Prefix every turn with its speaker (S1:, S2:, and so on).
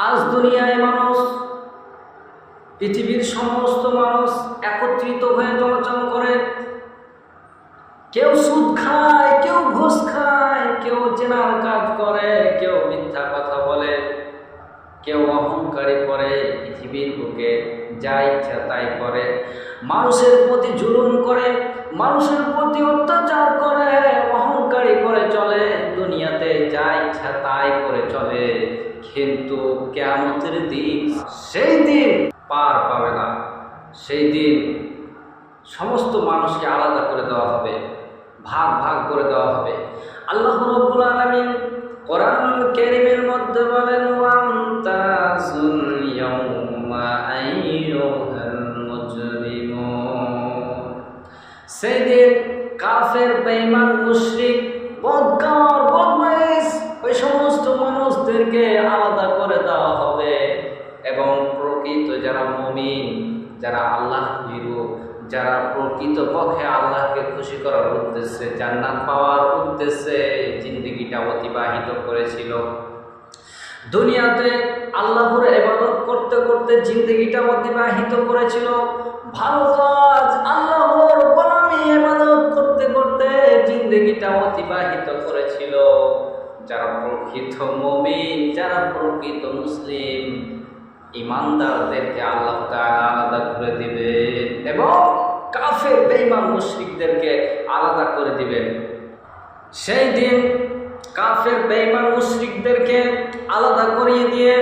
S1: আজ দুনিয়ায় মানুষ, পৃথিবীর সমস্ত মানুষ একত্রিত হয়ে চলাচল করে। কেউ সুদ খায়, কেউ ঘুষ খায়, কেউ জেনার কাজ করে, কেউ মিথ্যা কথা বলে, কেউ অহংকারী করে, পৃথিবীর বুকে যা ইচ্ছা তাই করে, মানুষের প্রতি জুলুম করে, মানুষের প্রতি অত্যাচার করে, অহংকারী করে চলে, দুনিয়াতে যা ইচ্ছা তাই করে চলে। কিন্তু কিয়ামতের দিন, সেই দিন পার পাবে না। সেই দিন সমস্ত মানুষকে আলাদা করে দেওয়া হবে, ভাগ ভাগ করে দেওয়া হবে। আল্লাহ রাব্বুল আলামিন কোরআনুল কারীমের মধ্যে বলেন, ওয়ামতাজুল ইয়াউমা আইয়ুহাল মুজরিমুন। সেদিন কাফের, বেঈমান, মুশরিক, বদকার, বদমাইশ ওই সমস্ত মানুষদেরকে আলাদা করে দেওয়া হবে এবং প্রকৃত যারা মুমিন, যারা আল্লাহ ভীরু, যারা প্রকৃত পক্ষে আল্লাহকে খুশি করার উদ্দেশ্যে, জান্নাত পাওয়ার উদ্দেশ্যে জিন্দেগিটা অতিবাহিত করেছিল, দুনিয়াতে আল্লাহর ইবাদত করতে করতে জিন্দেগিটা অতিবাহিত করেছিল, ভালো কাজ, আল্লাহর গোলামি ইবাদত করতে করতে জিন্দেগিটা অতিবাহিত করেছিল, যারা প্রকৃত মুমিন, যারা প্রকৃত মুসলিম, ইমানদারদেরকে আল্লাহ তাআলা আলাদা করে দিবেন এবং কাফের, বেঈমান, মুশরিকদেরকে আলাদা করে দিবেন। সেই দিন কাফের, বেঈমান, মুশরিকদেরকে আলাদা করিয়ে দিয়ে